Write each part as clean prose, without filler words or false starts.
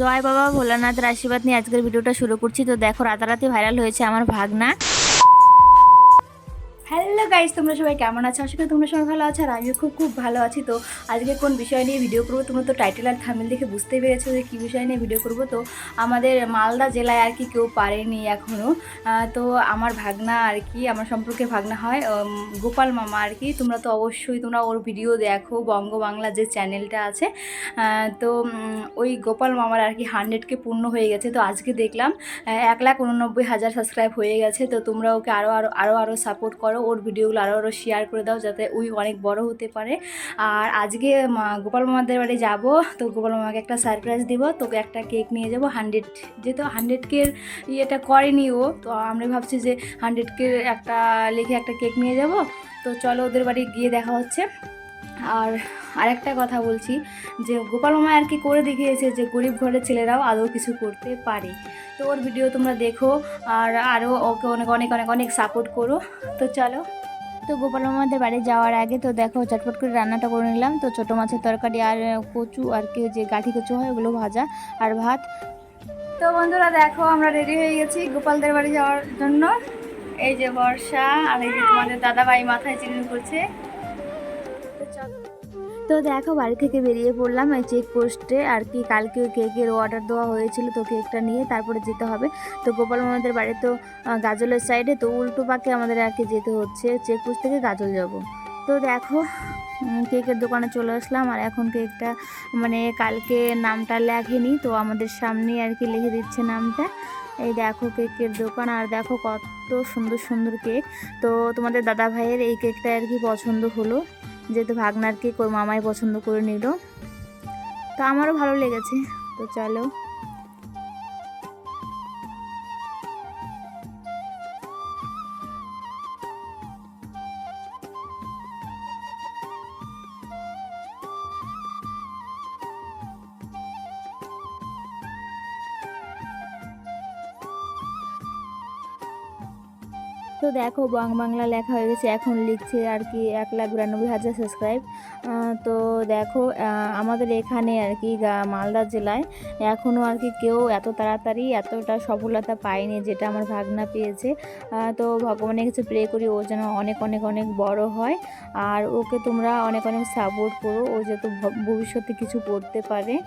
জয় বাবা ভোলানাথের আশীর্বাদ নিয়ে আজকের ভিডিওটা শুরু করছি। তো দেখো, রাতারাতি ভাইরাল হয়েছে আমার ভাগনা। হ্যালো গাইস, তোমরা সবাই কেমন আছো? আশা করি তোমরা সবাই ভালো আছো, আর আমিও খুব ভালো আছি। তো আজকে কোন বিষয় নিয়ে ভিডিও করবো তোমরা তো টাইটেল আর থাম্বনেল দেখে বুঝতেই পেরেছো যে কী বিষয় নিয়ে ভিডিও করবো। তো আমাদের মালদা জেলায় আর কি কেউ পারেনি এখনও। তো আমার ভাগনা আর কি, আমার সম্পর্কে ভাগনা হয় গোপাল মামা আর কি। তোমরা তো অবশ্যই তোমরা ওর ভিডিও দেখো, বঙ্গ বাংলা যে চ্যানেলটা আছে। তো ওই গোপাল মামার আর কি 100K পূর্ণ হয়ে গেছে। তো আজকে দেখলাম 1,89,000 সাবস্ক্রাইব হয়ে গেছে। তো তোমরা ওকে আরও সাপোর্ট করো, ওর ভিডিওগুলো আরও শেয়ার করে দাও যাতে ওই অনেক বড় হতে পারে। আর আজকে গোপাল মামাদের বাড়ি যাব। তো গোপাল মামাকে একটা সারপ্রাইজ দিব, তোকে একটা কেক নিয়ে যাব 100, যেহেতু 100K ইয়েটা করেনি ও, তো আমরা ভাবছি যে 100K একটা লিখে একটা কেক নিয়ে যাব। তো চলো ওদের বাড়ি গিয়ে দেখা হচ্ছে। আর আরেকটা কথা বলছি যে গোপাল মামা আর কি করে দেখিয়েছে যে গরিব ঘরের ছেলেরাও আদৌ কিছু করতে পারে। তো ওর ভিডিও তোমরা দেখো আর আরও ওকে অনেক অনেক অনেক অনেক সাপোর্ট করো। তো চলো। তো গোপাল মামাদের বাড়ি যাওয়ার আগে তো দেখো চটপট করে রান্নাটা করে নিলাম। তো ছোটো মাছের তরকারি আর কচু আর কি, যে গাঠি কচু হয় ওগুলো ভাজা, আর ভাত। তো বন্ধুরা দেখো, আমরা রেডি হয়ে গেছি গোপালদের বাড়ি যাওয়ার জন্য। এই যে বর্ষা, আর এই যে তোমাদের দাদাভাই মাথায় চিরুনি করছে। তো চলো। তো দেখো, বাড়ি থেকে বেরিয়ে পড়লাম এই চেক পোস্টে আর কি। কালকে কেকের অর্ডার দেওয়া হয়েছিল, তো কেকটা নিয়ে তারপরে যেতে হবে। তো গোপাল মামাদের বাড়ি তো গাজলের সাইডে, তো উল্টো পাকে আমাদের আর কি যেতে হচ্ছে, চেক পোস্ট থেকে গাজল যাব। তো দেখো, কেকের দোকানে চলে আসলাম। আর এখন কেকটা মানে কালকে নামটা লেখেনি, তো আমাদের সামনে আর কি লিখে দিচ্ছে নামটা। এই দেখো কেকের দোকান, আর দেখো কত সুন্দর সুন্দর কেক। তো তোমাদের দাদা ভাইয়ের এই কেকটা আর কি পছন্দ হলো, যেহেতু ভাগনার কেক ওর মামাই পছন্দ করে নিল। তো আমারও ভালো লেগেছে। তো চলো। তো দেখো বাংলা লেখা হয়ে গেছে, এখন লিখছে আর কি 1,92,000 সাবস্ক্রাইব। তো দেখো আমাদের এখানে আর কি মালদা জেলায় এখনও আর কি কেউ এত তাড়াতাড়ি এতটা সফলতা পায়নি যেটা আমার ভাগনা পেয়েছে। তো ভগবানের কাছে প্রে করি ও যেন অনেক অনেক অনেক বড় হয়। আর ওকে তোমরা অনেক অনেক সাপোর্ট করো, ও যাতে ভবিষ্যতে কিছু করতে পারে।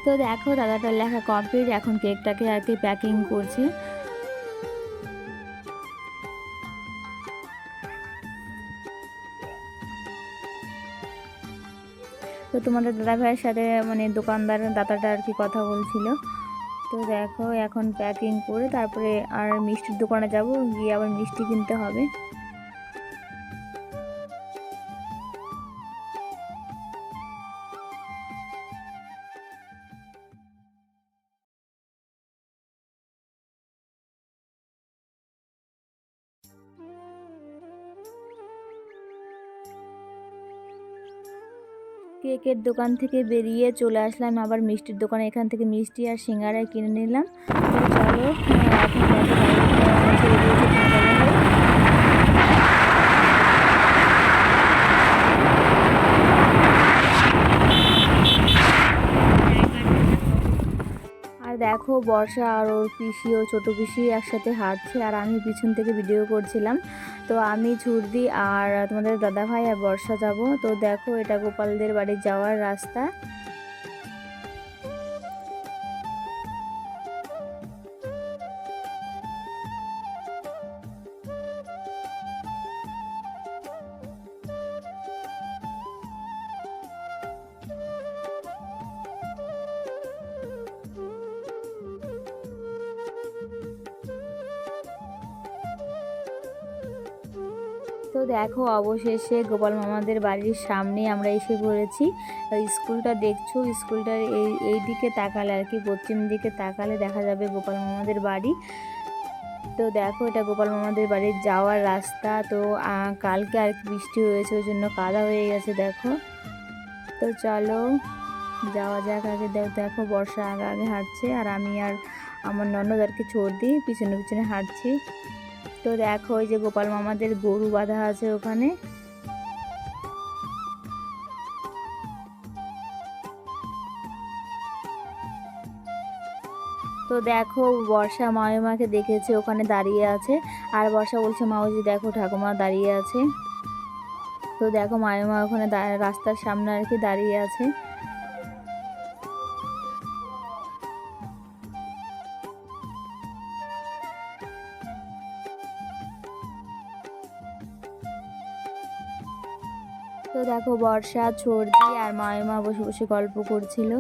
তো দেখো দাদাটার লেখা কমপ্লিট, এখন কেকটাকে আর কি প্যাকিং করছে। তো তোমাদের দাদা ভাইয়ের সাথে মানে দোকানদার দাদাটা আর কি কথা বলছিল। তো দেখো এখন প্যাকিং করে তারপরে আর মিষ্টির দোকানে যাব, গিয়ে আবার মিষ্টি কিনতে হবে। কেকের দোকান থেকে বেরিয়ে চলে আসলাম আবার মিষ্টির দোকানে, এখান থেকে মিষ্টি আর সিঙ্গারা কিনে নিলাম। তো চলো, এখন দেখো বাড়িতে ছেড়ে দিয়েছে তোমাদের দাদা ভাই। আর দেখো বর্ষা আর ওর পিসি ও ছোটো পিসি একসাথে হাঁটছে, আর আমি পিছন থেকে ভিডিও করছিলাম। তো আমি ছুরদি আর তোমাদের দাদাভাই আর বর্ষা যাব। তো দেখো এটা গোপালদের বাড়ি যাওয়ার রাস্তা। তো দেখো অবশেষে গোপাল মামাদের বাড়ির সামনে আমরা এসে পড়েছি। স্কুলটা দেখছো, স্কুলটার এই দিকে তাকালে আর কি, পশ্চিম দিকে তাকালে দেখা যাবে গোপাল মামাদের বাড়ি। তো দেখো এটা গোপাল মামাদের বাড়ি যাওয়ার রাস্তা। তো কালকে আর কি বৃষ্টি হয়েছে, ওই জন্য কাদা হয়ে গেছে দেখো। তো চলো যাওয়া যাক। আগে দেখো বর্ষা আগে আগে হাঁটছে, আর আমি আর আমার ননদ আর কি সর্দি পিছনে পিছনে হাঁটছি। তো দেখো ওই যে গোপাল মামাদের গরু বাঁধা আছে ওখানে। তো দেখো বর্ষা মামিমাকে দেখেছে ওখানে দাঁড়িয়ে আছে, আর বর্ষা বলছে মাউজি দেখো ঠাকুমা দাঁড়িয়ে আছে। তো দেখো মামিমা ওখানে রাস্তার সামনে আর কি দাঁড়িয়ে আছে। তো দেখো বর্ষা, ছর্দি আর মামিমা বসে বসে গল্প করছিল,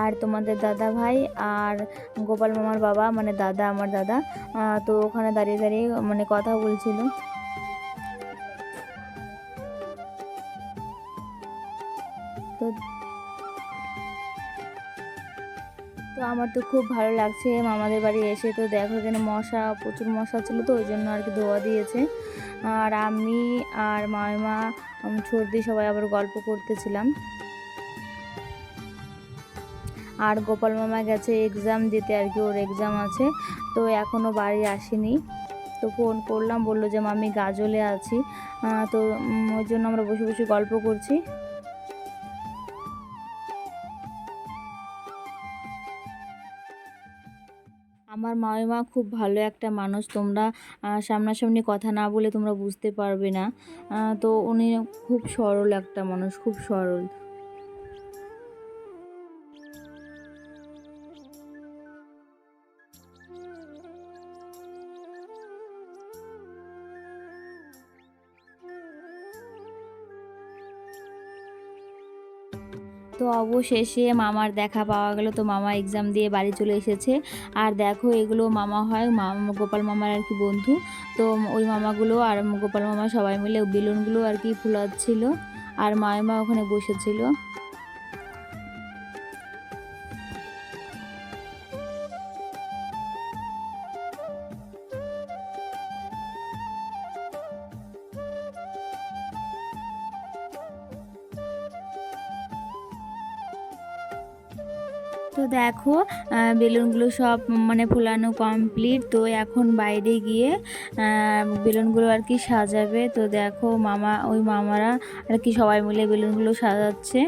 আর তোমাদের দাদা ভাই আর গোপাল মামার বাবা মানে দাদা, আমার দাদা, তো ওখানে দাঁড়িয়ে দাঁড়িয়ে মানে কথা বলছিল। তো তো আমার তো খুব ভালো লাগছে মামাদের বাড়ি এসে। তো দেখো এখানে মশা, প্রচুর মশা ছিল, তো ওই জন্য আর কি ধোয়া দিয়েছে। আর আমি আর মামিমা, ছর্দি সবাই আবার গল্প করতেছিলাম। আর গোপাল মামা গেছে এক্সাম দিতে আর কি, ওর এক্সাম আছে, তো এখনও বাড়ি আসেনি। তো ফোন করলাম, বললো যে মামি গাজলে আছি। তো ওই জন্য আমরা বসে বসে গল্প করছি। আমার মামিমা খুব ভালো একটা মানুষ, তোমরা সামনাসামনি কথা না বলে তোমরা বুঝতে পারবে না। তো উনি খুব সরল একটা মানুষ, খুব সরল। তো অবশেষে মামার দেখা পাওয়া গেল, তো মামা এক্সাম দিয়ে বাড়ি চলে এসেছে। আর দেখো এগুলো মামা হয়, গোপাল মামার আর কি বন্ধু। তো ওই মামাগুলো আর গোপাল মামা সবাই মিলে বেলুনগুলো আর কি ফুলাচ্ছিল, আর মামিমা ওখানে বসেছিল। তো দেখো বেলুনগুলো সব মানে ফুলানো কমপ্লিট, তো এখন বাইরে গিয়ে বেলুনগুলো আর কি সাজাবে। তো দেখো ওই মামারা আর কি সবাই মিলে বেলুনগুলো সাজাচ্ছে।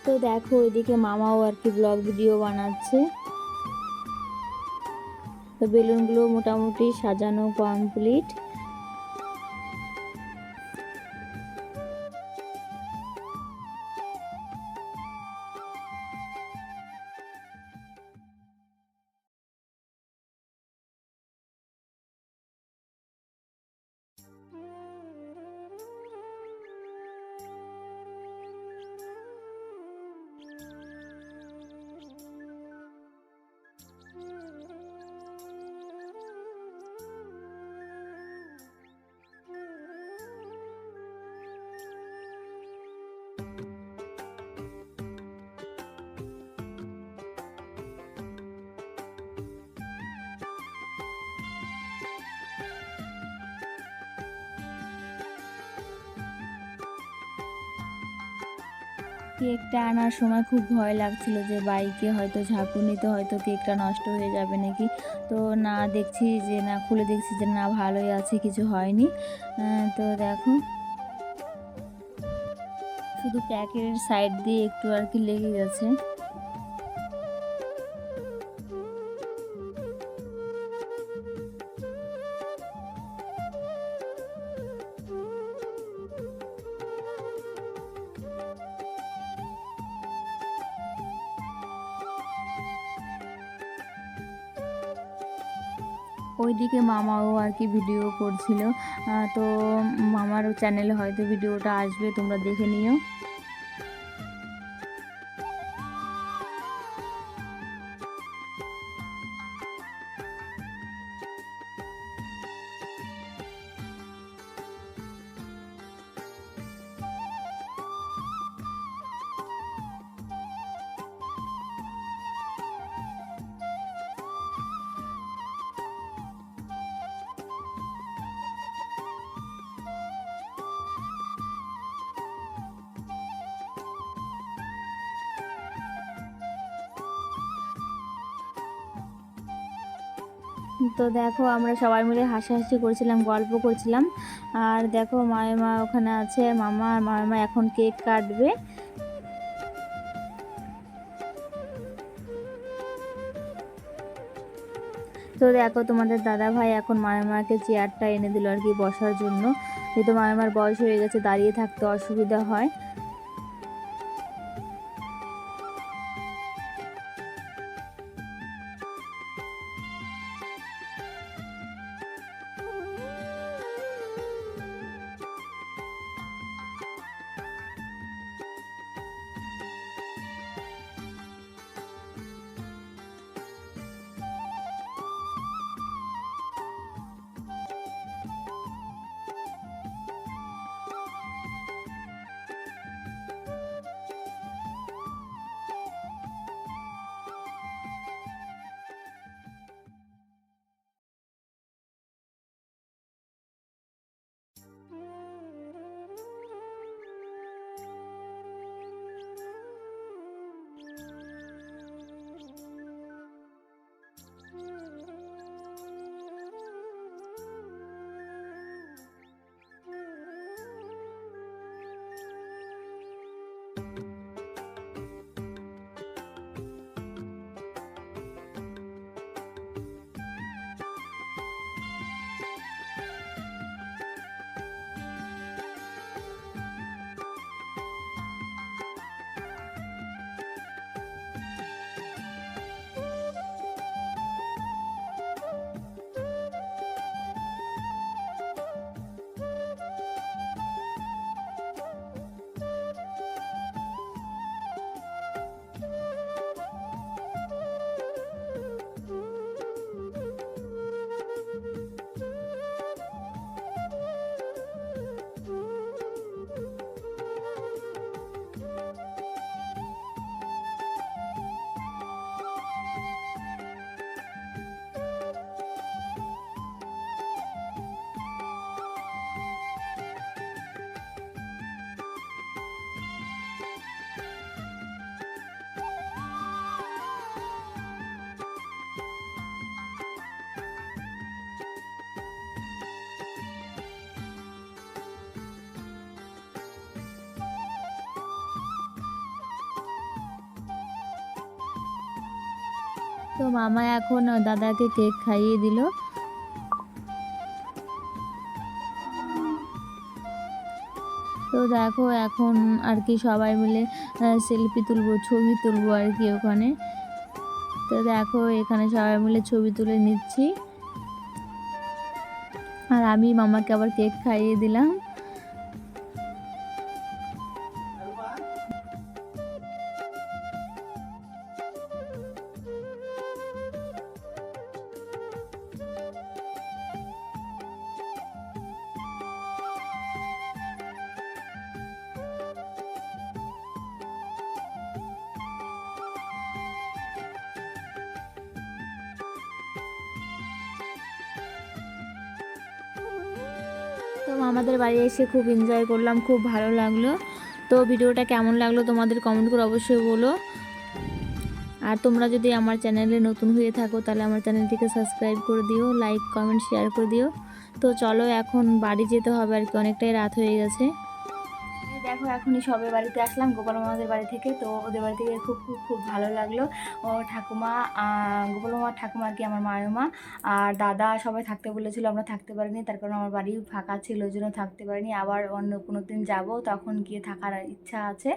তো দেখো ওইদিকে মামাও আর কি ব্লগ ভিডিও বানাচ্ছে। তো বেলুনগুলো মোটামুটি সাজানো কমপ্লিট। কেকটা আনার সময় খুব ভয় লাগছিল যে বাইকে হয়তো ঝাঁকুনিতে হয়তো কেকটা নষ্ট হয়ে যাবে নাকি। তো না, দেখছি যে না, খুলে দেখছি যে না, ভালোই আছে, কিছু হয়নি। তো দেখো, শুধু প্যাকেটের সাইড দিয়ে একটু আর কি লেগে গেছে। ওইদিকে মামাও আর কি ভিডিও করছিল। তো মামার চ্যানেলে হয়তো ভিডিওটা আসবে, তোমরা দেখে নিও। তো দেখো, আমরা সবাই মিলে হাসাহাসি করছিলাম, গল্প করছিলাম। আর দেখো, মামিমা ওখানে আছে, মামা আর মামিমা এখন কেক কাটবে। তো দেখো, তোমাদের দাদা ভাই এখন মামিমাকে চেয়ারটা এনে দিল আর কি বসার জন্য, যেহেতু মামিমার বয়স হয়ে গেছে, দাঁড়িয়ে থাকতে অসুবিধা হয়। তো মামা এখন দাদাকে কেক খাইয়ে দিল। তো দেখো, এখন আর কি সবাই মিলে সেলফি তুলবো, ছবি তুলবো আর কি ওখানে। তো দেখো, এখানে সবাই মিলে ছবি তুলে নিচ্ছি, আর আমি মামাকে আবার কেক খাইয়ে দিলাম। তো আমাদের বাড়ি এসে খুব এনজয় করলাম, খুব ভালো লাগলো। তো ভিডিওটা কেমন লাগলো তোমাদের কমেন্ট করে অবশ্যই বলো। আর তোমরা যদি আমার চ্যানেলে নতুন হয়ে থাকো তাহলে আমার চ্যানেলটিকে সাবস্ক্রাইব করে দিও, লাইক কমেন্ট শেয়ার করে দিও। তো চলো এখন বাড়ি যেতে হবে আর কি, অনেকটাই রাত হয়ে গেছে। দেখো এখনই সবে বাড়িতে আসলাম গোপাল মামাদের বাড়ি থেকে। তো ওদের বাড়ি থেকে খুব খুব খুব ভালো লাগলো। ও ঠাকুমা, গোপাল মামার ঠাকুমা আর কি আমার মায়মা আর দাদা সবাই থাকতে বলেছিল, আমরা থাকতে পারিনি, তার কারণ আমার বাড়ি ফাঁকা ছিল, ওই জন্য থাকতে পারিনি। আবার অন্য কোনো দিন যাবো, তখন গিয়ে থাকার ইচ্ছা আছে।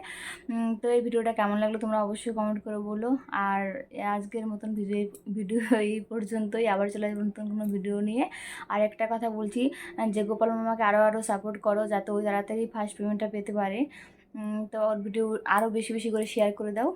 তো এই ভিডিওটা কেমন লাগলো তোমরা অবশ্যই কমেন্ট করে বলো। আর আজকের মতন ভিডিও এই পর্যন্তই, আবার চলে আসবো নতুন কোনো ভিডিও নিয়ে। আর একটা কথা বলছি, যে গোপাল মামাকে আরও সাপোর্ট করো যাতে ওই তাড়াতাড়ি ফার্স্ট পেমেন্টটা পেতে পারে। তো ওর ভিডিও আরও বেশি বেশি করে শেয়ার করে দাও।